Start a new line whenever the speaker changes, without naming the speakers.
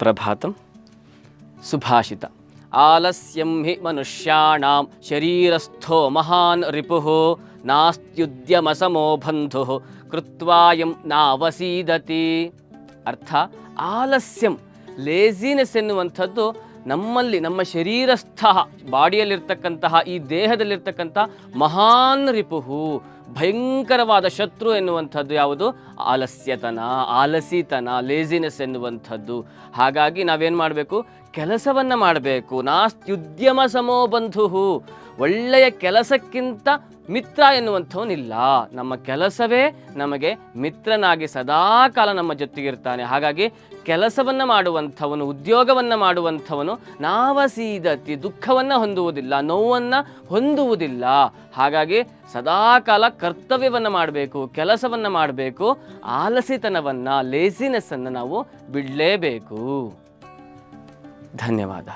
ಸುಪ್ರಭಾತಂ. ಸುಭಾಷಿತ. ಆಲಸ್ಯಂ ಹಿ ಮನುಷ್ಯಾಣಾಂ ಶರೀರಸ್ಥೋ ಮಹಾನ್ ರಿಪುಃ ನಾಸ್ತ್ಯುದ್ಯಮ ಸಮೋ ಬಂಧುಃ ಕೃತ್ವಾಯಂ ನಾವಸೀದತಿ. ಅರ್ಥ, ಆಲಸ್ಯಂ, ಲೇಜಿನೆಸ್ ಎನ್ನುವಂಥದ್ದು ನಮ್ಮಲ್ಲಿ, ನಮ್ಮ ಶರೀರಸ್ಥ ಬಾಡಿಯಲ್ಲಿರ್ತಕ್ಕಂತಹ, ಈ ದೇಹದಲ್ಲಿರ್ತಕ್ಕಂಥ ಮಹಾನ್ ರಿಪುಹು, ಭಯಂಕರವಾದ ಶತ್ರು ಎನ್ನುವಂಥದ್ದು ಯಾವುದು? ಆಲಸ್ಯತನ, ಆಲಸಿತನ, ಲೇಜಿನೆಸ್ ಎನ್ನುವಂಥದ್ದು. ಹಾಗಾಗಿ ನಾವೇನು ಮಾಡಬೇಕು? ಕೆಲಸವನ್ನು ಮಾಡಬೇಕು. ನಾಸ್ತ್ಯುದ್ಯಮ ಸಮೋ ಬಂಧು, ಒಳ್ಳೆಯ ಕೆಲಸಕ್ಕಿಂತ ಮಿತ್ರ ಎನ್ನುವಂಥವನಿಲ್ಲ. ನಮ್ಮ ಕೆಲಸವೇ ನಮಗೆ ಮಿತ್ರನಾಗಿ ಸದಾಕಾಲ ನಮ್ಮ ಜೊತೆಗಿರ್ತಾನೆ. ಹಾಗಾಗಿ ಕೆಲಸವನ್ನು ಮಾಡುವಂಥವನು, ಉದ್ಯೋಗವನ್ನು ಮಾಡುವಂಥವನು ನಾವಸೀದತಿ, ದುಃಖವನ್ನು ಹೊಂದುವುದಿಲ್ಲ, ನೋವನ್ನು ಹೊಂದುವುದಿಲ್ಲ. ಹಾಗಾಗಿ ಸದಾಕಾಲ ಕರ್ತವ್ಯವನ್ನು ಮಾಡಬೇಕು, ಕೆಲಸವನ್ನು ಮಾಡಬೇಕು. ಆಲಸಿತನವನ್ನು, ಲೇಸಿನೆಸ್ಸನ್ನು ನಾವು ಬಿಡಲೇಬೇಕು. ಧನ್ಯವಾದ.